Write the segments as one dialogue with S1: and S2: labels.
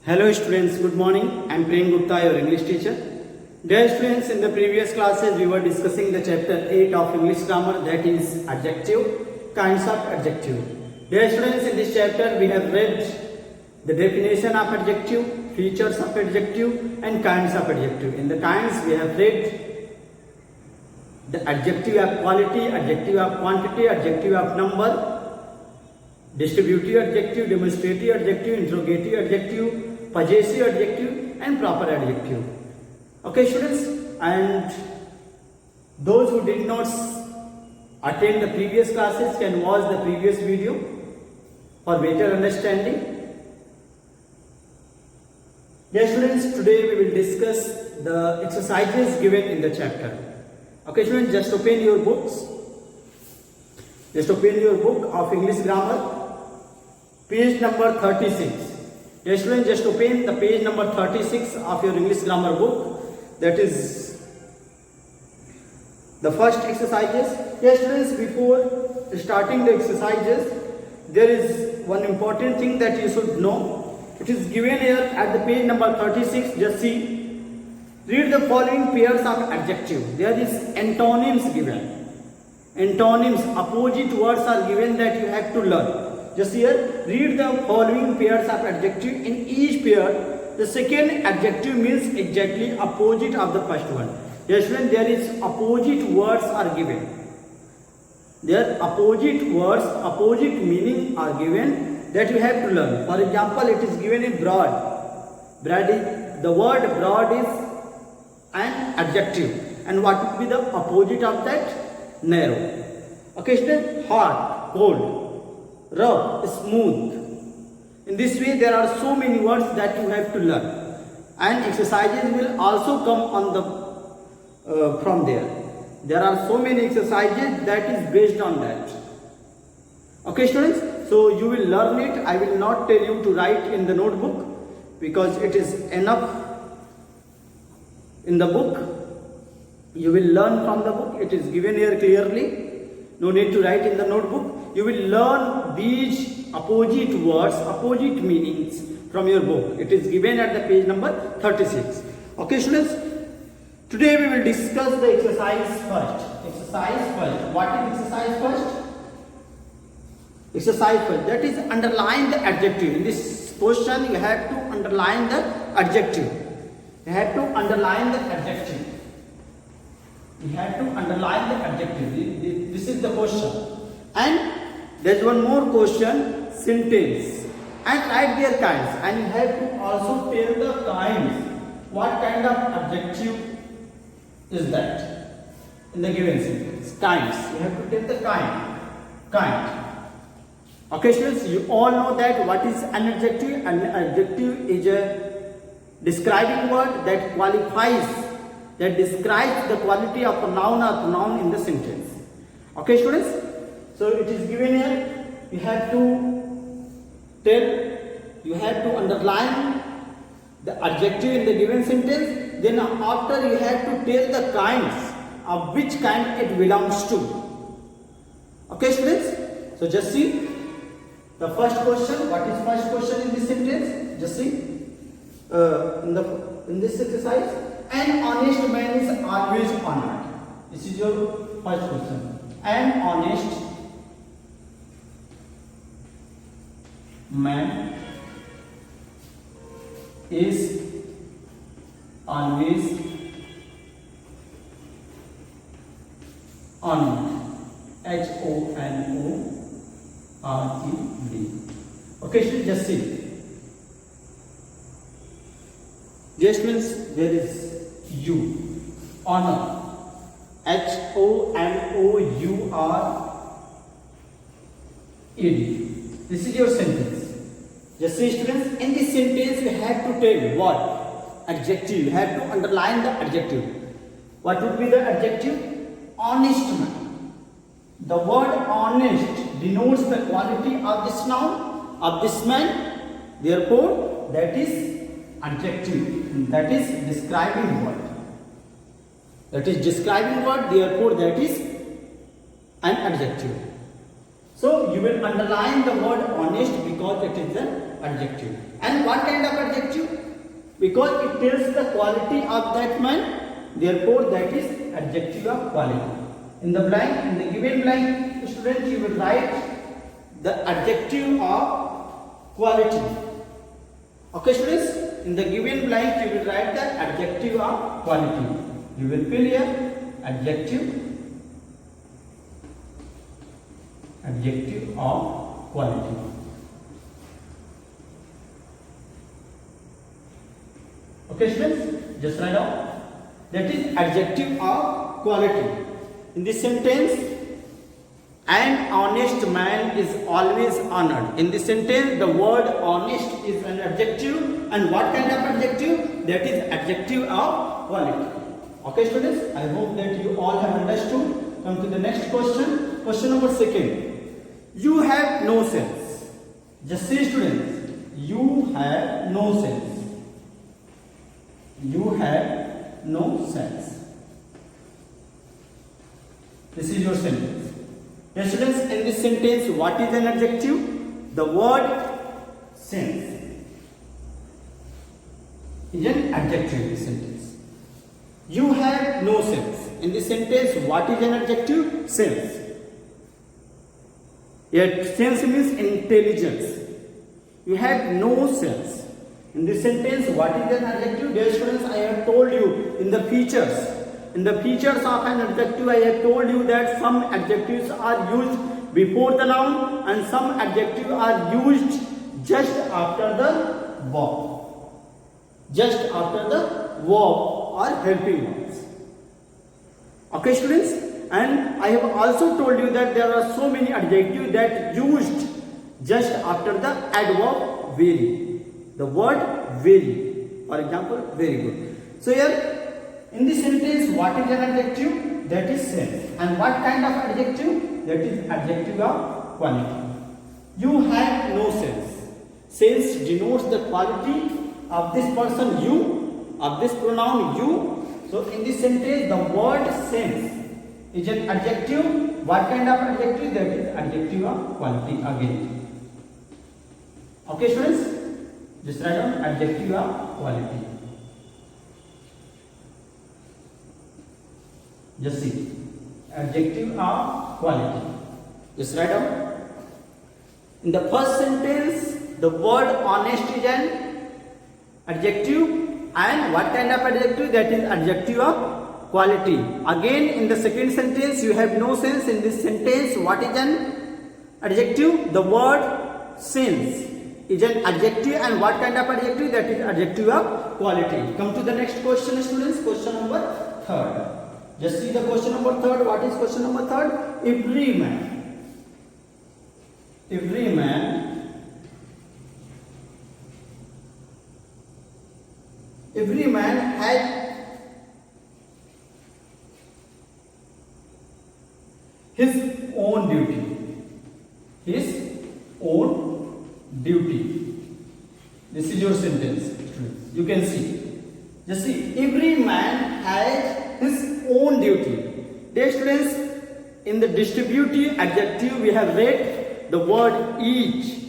S1: Hello students, good morning. I am Prem Gupta, your English teacher. Dear students, in the previous classes we were discussing the chapter 8 of English grammar, that is adjective, kinds of adjective. Dear students, in this chapter we have read the definition of adjective, features of adjective and kinds of adjective. In the kinds we have read the adjective of quality, adjective of quantity, adjective of number, distributive adjective, demonstrative adjective, interrogative adjective, possessive adjective and proper adjective. Okay students, and those who did not attend the previous classes can watch the previous video for better understanding. Dear students, today we will discuss the exercises given in the chapter. Okay students, just open your books. Just open your book of English grammar, page number 36. Dear students, just open the page number 36 of your English grammar book. That is the first exercises. Dear students, before starting the exercises, there is one important thing that you should know. It is given here at the page number 36. Just see. Read the following pairs of adjective. There is antonyms given. Antonyms, opposite words are given that you have to learn. Just here, read the following pairs of adjective. In each pair, the second adjective means exactly opposite of the first one. Yes, when there is opposite words are given. There opposite words, opposite meaning are given that you have to learn. For example, it is given in broad. The word broad is an adjective. And what would be the opposite of that? Narrow. Okay, student, hot, cold, rough, smooth. In this way, there are so many words that you have to learn, and exercises will also come on the from there. There are so many exercises that is based on that. Okay, students. So you will learn it. I will not tell you to write in the notebook because it is enough in the book. You will learn from the book. It is given here clearly. No need to write in the notebook. You will learn these opposite words, opposite meanings from your book. It is given at the page number 36. Okay students, today we will discuss the exercise first. Exercise first. What is exercise first? Exercise first. That is underline the adjective. In this question you have to underline the adjective. You have to underline the adjective. You have to underline the adjective. This is the question. And there is one more question, sentence. And write their kinds. And you have to also tell the kinds. What kind of adjective is that in the given sentence? Kinds. You have to tell the kind. Kind. Okay, students, you all know that what is an adjective? An adjective is a describing word that qualifies, that describes the quality of a noun or pronoun in the sentence. Okay, students? So it is given here. You have to tell, you have to underline the adjective in the given sentence. Then after you have to tell the kinds of which kind it belongs to. Okay, students? So just see the first question. What is first question in this sentence? Just see in this exercise. An honest man is always honored. This is your first question. An honest man is always honored. HONORED. Okay, so just see. Just means there is you. Honor. HONOURED. This is your sentence. Just see students, in this sentence you have to tell what? Adjective. You have to underline the adjective. What would be the adjective? Honest man. The word honest denotes the quality of this noun, of this man. Therefore, that is adjective. That is describing word. That is describing word. Therefore, that is an adjective. So you will underline the word honest because it is an adjective. And what kind of adjective? Because it tells the quality of that man, therefore that is adjective of quality. In the blank, in the given blank, student, you will write the adjective of quality. Okay, students, in the given blank, you will write the adjective of quality. You will fill here adjective of quality. Okay, students, just write down. That is adjective of quality. In this sentence, an honest man is always honored. In this sentence, the word honest is an adjective. And what kind of adjective? That is adjective of quality. Okay, students, I hope that you all have understood. Come to the next question. Question number 2. You have no sense. Just say, students, you have no sense. You have no sense. This is your sentence. Yes, students, in this sentence, what is an adjective? The word sense is an adjective in this sentence. You have no sense. In this sentence, what is an adjective? Sense. Yet sense means intelligence. You have no sense. In this sentence, what is an adjective? Dear students, I have told you in the features. In the features of an adjective, I have told you that some adjectives are used before the noun and some adjectives are used just after the verb. Just after the verb or helping verbs. Okay, students? And I have also told you that there are so many adjectives that used just after the adverb very. The word very. For example, very good. So here, in this sentence, what is an adjective? That is sense. And what kind of adjective? That is adjective of quality. You have no sense. Sense denotes the quality of this person, you, of this pronoun, you. So in this sentence, the word sense is an adjective. What kind of adjective? That is adjective of quality again. Okay, students? Just write down adjective of quality. Just see. Adjective of quality. Just write down. In the first sentence, the word honest is an adjective. And what kind of adjective? That is adjective of quality. Again, in the second sentence, you have no sense. In this sentence, what is an adjective? The word sense is an adjective. And what kind of adjective? That is adjective of quality. Come to the next question, students. Question number 3. Just see the question number 3. What is question number 3? Every man has his own duty. His own duty. This is your sentence. You can see. Just see. Every man has his own duty. Dear students, in the distributive adjective we have read the word each,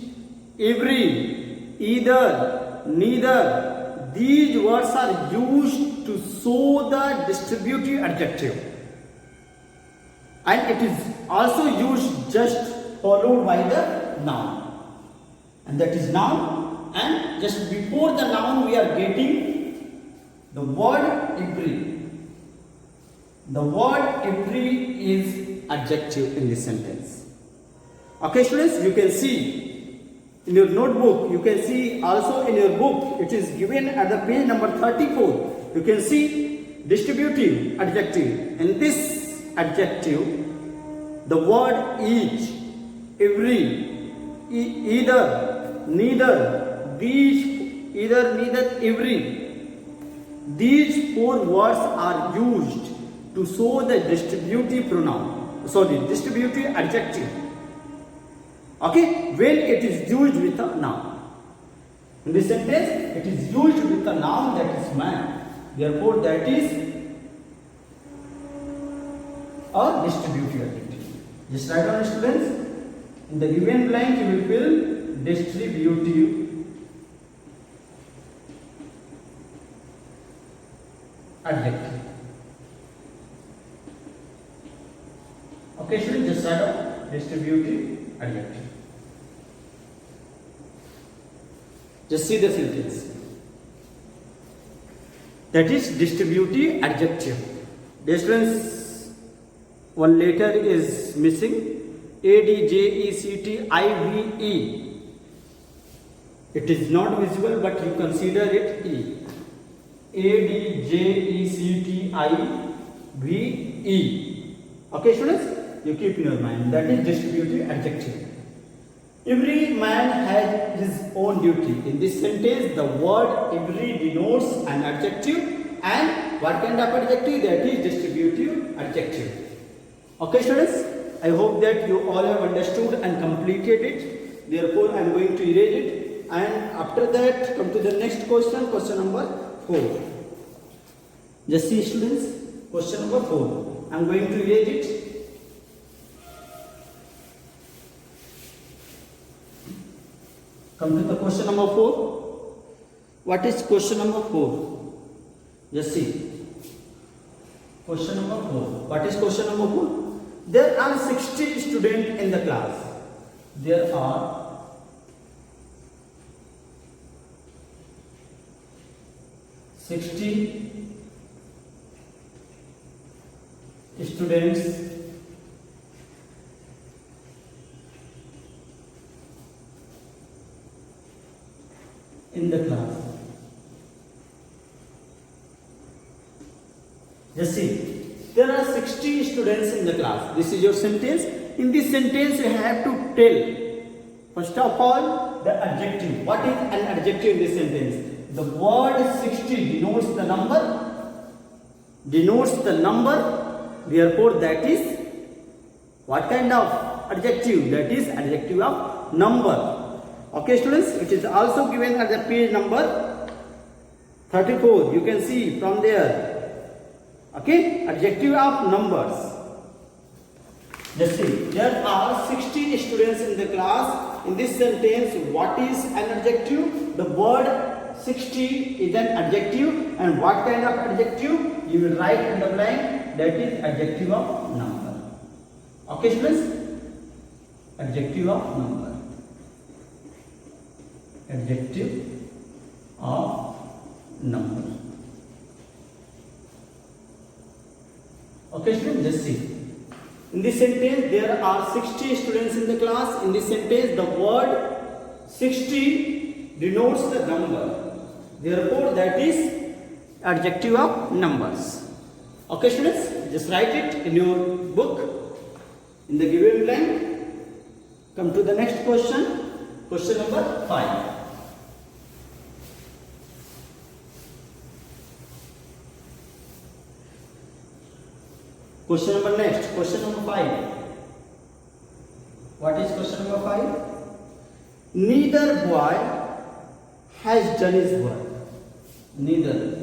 S1: every, either, neither. These words are used to show the distributive adjective. And it is also used just followed by the noun. And that is noun. And just before the noun we are getting the word every. The word every is adjective in this sentence. Okay, students, you can see in your notebook, you can see also in your book, it is given at the page number 34. You can see distributive adjective. In this adjective, the word each, every, either, neither, these, either, neither, every. These 4 words are used to show the distributive pronoun. Sorry, distributive adjective. Okay, when it is used with a noun. In this sentence, it is used with a noun, that is man. Therefore, that is a distributive adjective. Just write down, students. In the given blank you will fill distributive adjective. Okay, students, just write down distributive adjective. Just see the sentence. That is distributive adjective. Dear students, one letter is missing. ADJECTIVE. It is not visible, but you consider it E. ADJECTIVE. Okay, students, you keep in your mind. That is distributive adjective. Every man has his own duty. In this sentence, the word every denotes an adjective, and what kind of adjective? That is distributive adjective. Okay, students, I hope that you all have understood and completed it. Therefore, I am going to erase it, and after that, come to the next question, question number 4. Just see, students, question number 4. I am going to erase it. Come to the question number 4. What is question number 4? Just see. Question number 4. What is question number 4? There are 60 students in the class. There are 60 students in the class. Just see, there are 60 students in the class. This is your sentence. In this sentence, you have to tell, first of all, the adjective. What is an adjective in this sentence? The word 60 denotes the number. Therefore, that is what kind of adjective? That is adjective of number. Okay, students, it is also given at the page number 34. You can see from there. Okay, adjective of numbers. Just see, there are 60 students in the class. In this sentence, what is an adjective? The word 60 is an adjective, and what kind of adjective? You will write in the blank. That is adjective of number. Okay, students, adjective of number. Adjective of number. Okay, students, just see. In this sentence, there are 60 students in the class. In this sentence, the word 60 denotes the number. Therefore, that is adjective of numbers. Okay, students, just write it in your book in the given blank. Come to the next question. Question number 5. Question number next. Question number 5. What is question number 5? Neither boy has done his work. Neither.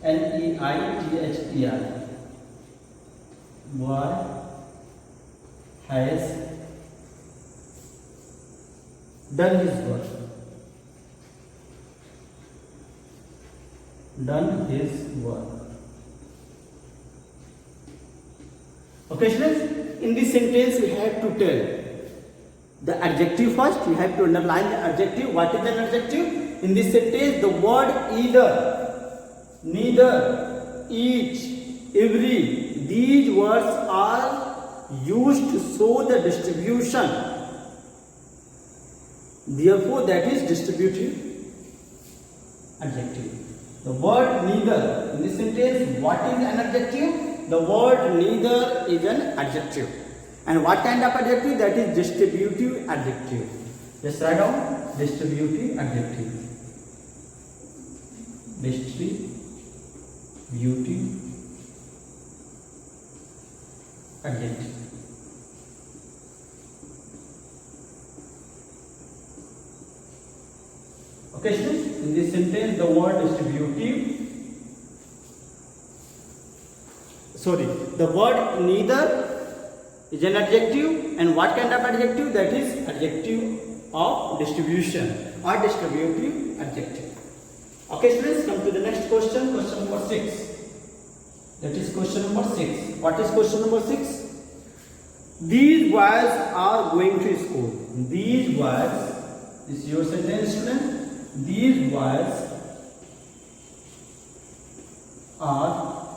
S1: Neither. Boy has done his work. Done his work. Okay, students, in this sentence we have to tell the adjective first. You have to underline the adjective. What is an adjective? In this sentence, the word either, neither, each, every, these words are used to show the distribution. Therefore, that is distributive adjective. The word neither. In this sentence, what is an adjective? The word neither is an adjective. And what kind of adjective? That is distributive adjective. Just write down distributive adjective. Distributive adjective. Okay, students, in this sentence, the word distributive, the word neither is an adjective. And what kind of adjective? That is adjective of distribution or distributive adjective. Okay students, come to the next question, question number 6. That is question number 6. What is question number 6? These boys are going to school. These boys, this is your sentence student. These boys are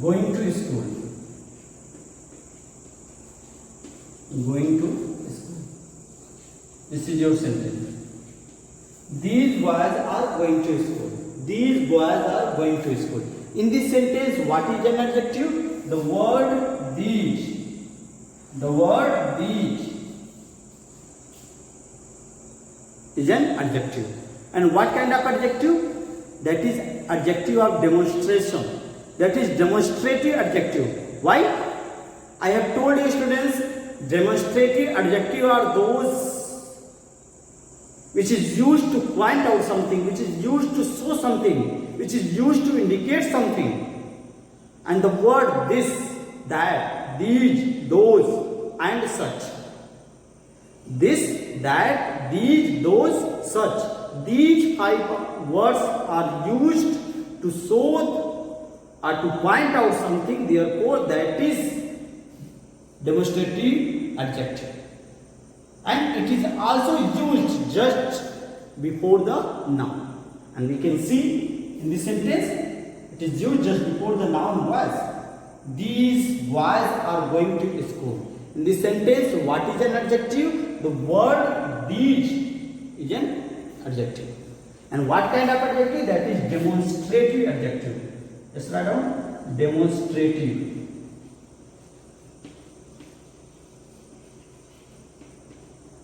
S1: going to school. Going to school. This is your sentence. These boys are going to school. These boys are going to school. In this sentence, what is an adjective? The word these. The word these is an adjective. And what kind of adjective? That is adjective of demonstration. That is demonstrative adjective. Why? I have told you students, demonstrative adjective are those which is used to point out something, which is used to show something, which is used to indicate something. And the word this, that, these, those and such. This, that, these, those, such. These 5 words are used to show or to point out something, therefore that is demonstrative adjective. And it is also used just before the noun. And we can see in this sentence, it is used just before the noun was. These boys are going to school. In this sentence, what is an adjective? The word these is an adjective. And what kind of adjective? That is demonstrative adjective. Let's write down demonstrative.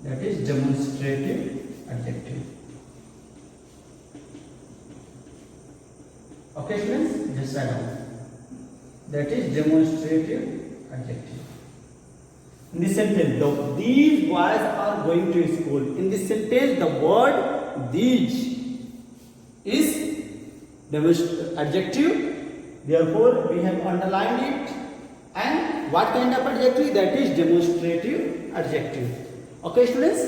S1: That is demonstrative adjective. Okay students, just write down. That is demonstrative adjective. In this sentence, these boys are going to school. In this sentence, the word these is adjective. Therefore, we have underlined it. And what kind of adjective? That is demonstrative adjective. Okay students,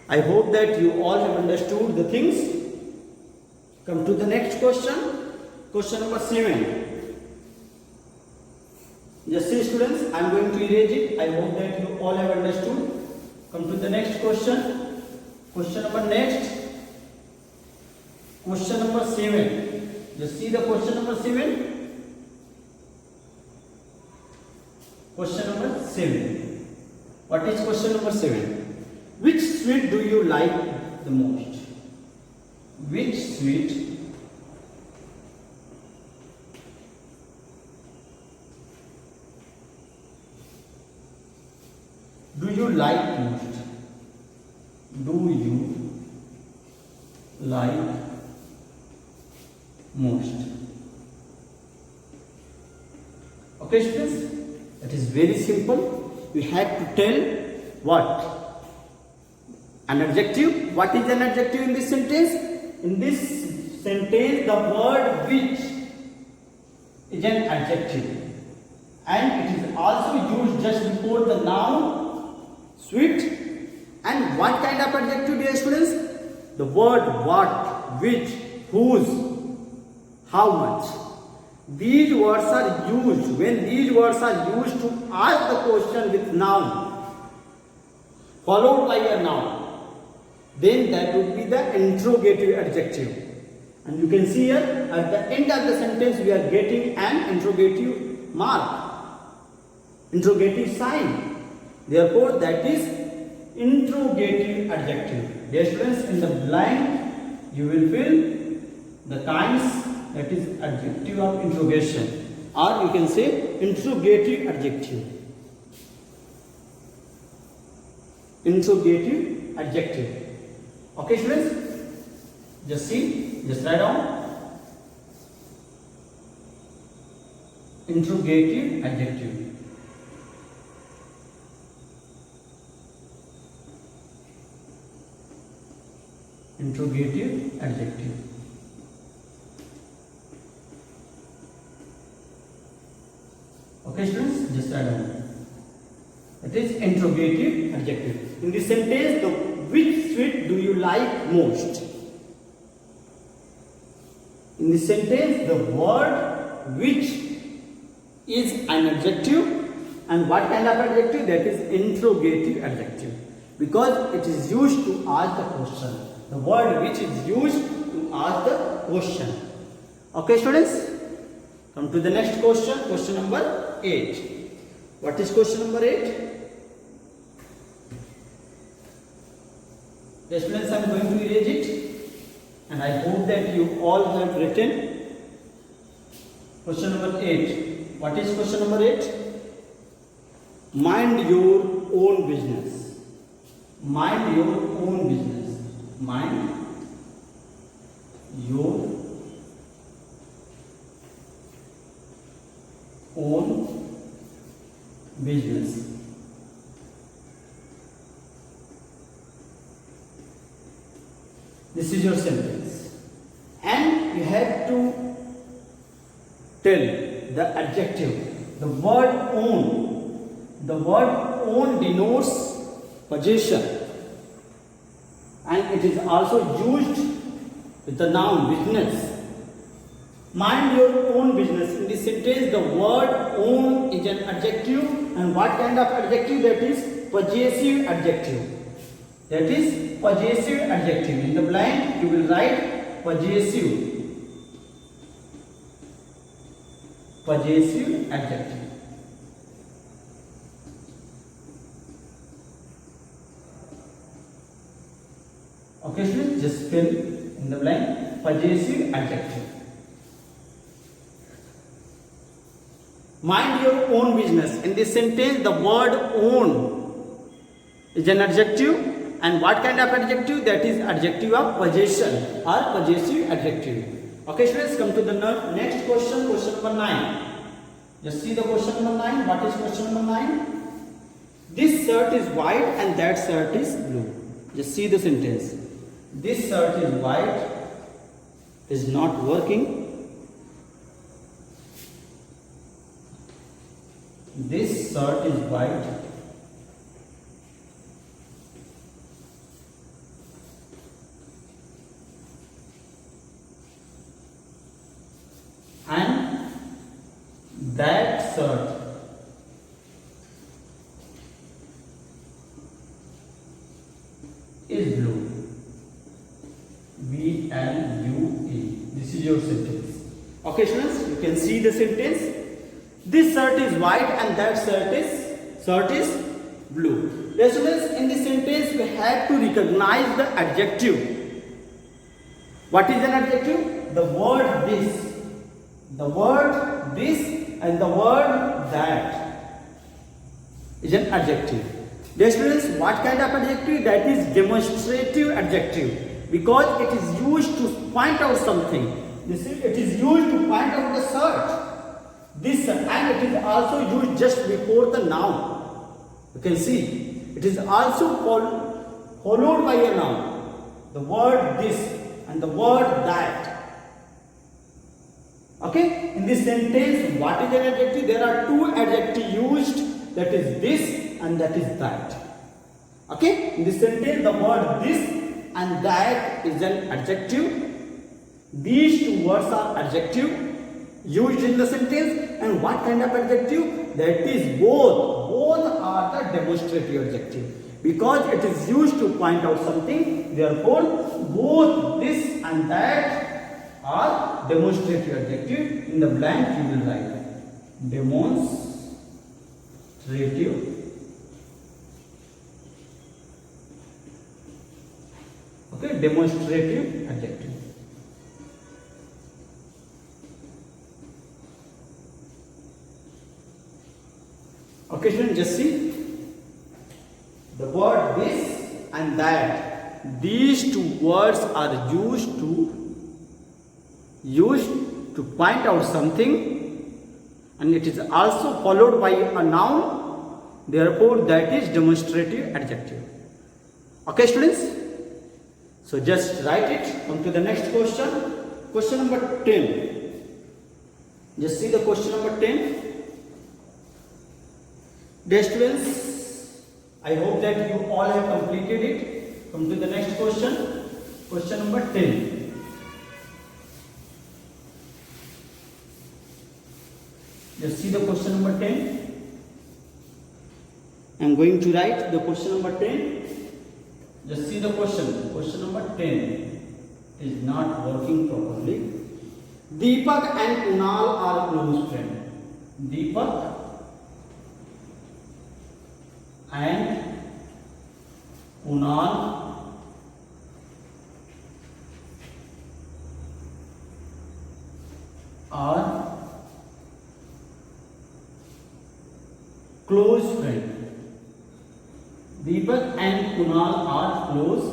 S1: I hope that you all have understood the things. Come to the next question, question number 7. Just see students, I am going to erase it. I hope that you all have understood. Come to the next question, question number next, question number 7. Just see the question number 7. Question number 7. What is question number 7? Which sweet do you like the most? Which sweet do you like most? Do you like most? Okay students, that is very simple. We have to tell what? An adjective. What is an adjective in this sentence? In this sentence, the word which is an adjective. And it is also used just before the noun sweet. And what kind of adjective, dear students? The word what, which, whose, how much. These words are used, when these words are used to ask the question with noun, followed by a noun, then that would be the interrogative adjective. And you can see here, at the end of the sentence, we are getting an interrogative mark, interrogative sign. Therefore, that is interrogative adjective. Dear students, in the blank, you will fill the times. That is adjective of interrogation, or you can say interrogative adjective. Interrogative adjective. Okay students, just see, just write down interrogative adjective. Interrogative adjective. study. It is interrogative adjective. In this sentence, which sweet do you like most? In this sentence, the word which is an adjective, and what kind of adjective? That is interrogative adjective, because it is used to ask the question. The word which is used to ask the question. Okay, students, come to the next question. Question number 8. What is question number 8? Yes, students, I am going to erase it, and I hope that you all have written. Question number 8. What is question number 8? Mind your own business. Mind your own business. Mind your own business. This is your sentence, and you have to tell the adjective. The word own. The word own denotes possession, and it is also used with the noun business. Mind your own business. In this sentence, the word own is an adjective, and what kind of adjective? That is possessive adjective. That is possessive adjective. In the blank, you will write possessive. Possessive adjective. Okay, students, just fill in the blank possessive adjective. Mind your own business. In this sentence, the word own is an adjective, and what kind of adjective? That is adjective of possession or possessive adjective. Okay, students, come to the next question. Question number 9. Just see the question number 9. What is question number 9? This shirt is white and that shirt is blue. Just see the sentence. This shirt is white, is not working. This shirt is white, and that shirt is blue. B-L-U-E. This is your sentence. Okay, students, you can see the sentence. This shirt is white and that shirt is blue. Yes, students, in this sentence we have to recognize the adjective. What is an adjective? The word this. The word this and the word that is an adjective. Dear students, what kind of adjective? That is demonstrative adjective, because it is used to point out something. It is used to point out the shirt. This, and it is also used just before the noun. You can see it is also followed by a noun. The word this and the word that. Okay, in this sentence, what is an adjective? There are two adjectives used, that is this and that is that. Okay, in this sentence, the word this and that is an adjective. These two words are adjective used in the sentence. And what kind of adjective? That is both. Both are the demonstrative adjective, because it is used to point out something. Therefore, both this and that are demonstrative adjective. In the blank, you will write demonstrative. Okay, demonstrative adjective. Okay, students, just see the word this and that. These two words are used to point out something, and it is also followed by a noun. Therefore, that is demonstrative adjective. Okay, students. So just write it. Come to the next question. Question number 10. Just see the question number 10. Dear students, I hope that you all have completed it. Come to the next question. Question number 10. Just see the question number 10. I am going to write the question number 10. Just see the question. Question number 10 is not working properly. Deepak and Kunal are close friends. Deepak and Kunal are close friends. Deepak and Kunal are close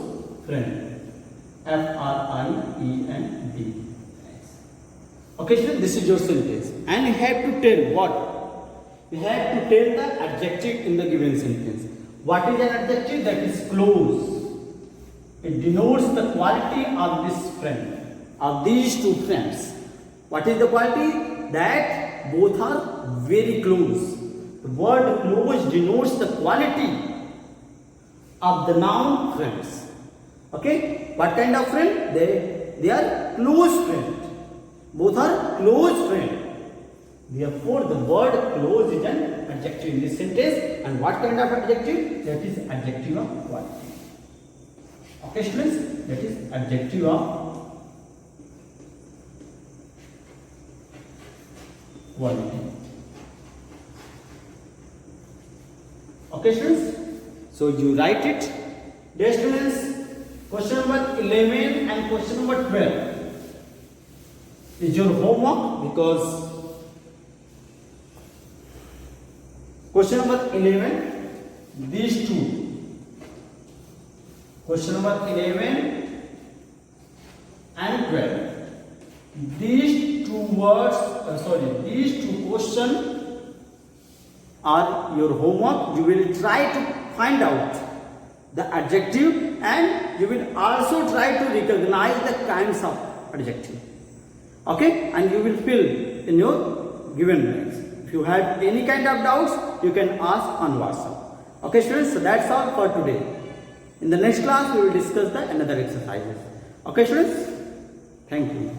S1: friends. F-R-I-E-N-D. Okay, so this is your sentence. And you have to tell what? You have to tell the adjective in the given sentence. What is an adjective? That is close. It denotes the quality of this friend, of these two friends. What is the quality? That both are very close. The word close denotes the quality of the noun friends. Okay? What kind of friend? They are close friends. Both are close friends. Therefore, the word close is an adjective in this sentence. And what kind of adjective? That is adjective of quality. Okay, students? That is adjective of quality. Okay, students? So you write it. Dear students, question number 11 and question number 12 is your homework, because question number 11, these two, question number 11 and 12, these two words, these two questions are your homework. You will try to find out the adjective and you will also try to recognize the kinds of adjective. Okay, and you will fill in your given blanks. If you have any kind of doubts, you can ask on WhatsApp. Okay, students, so that's all for today. In the next class, we will discuss the another exercises. Okay, students, thank you.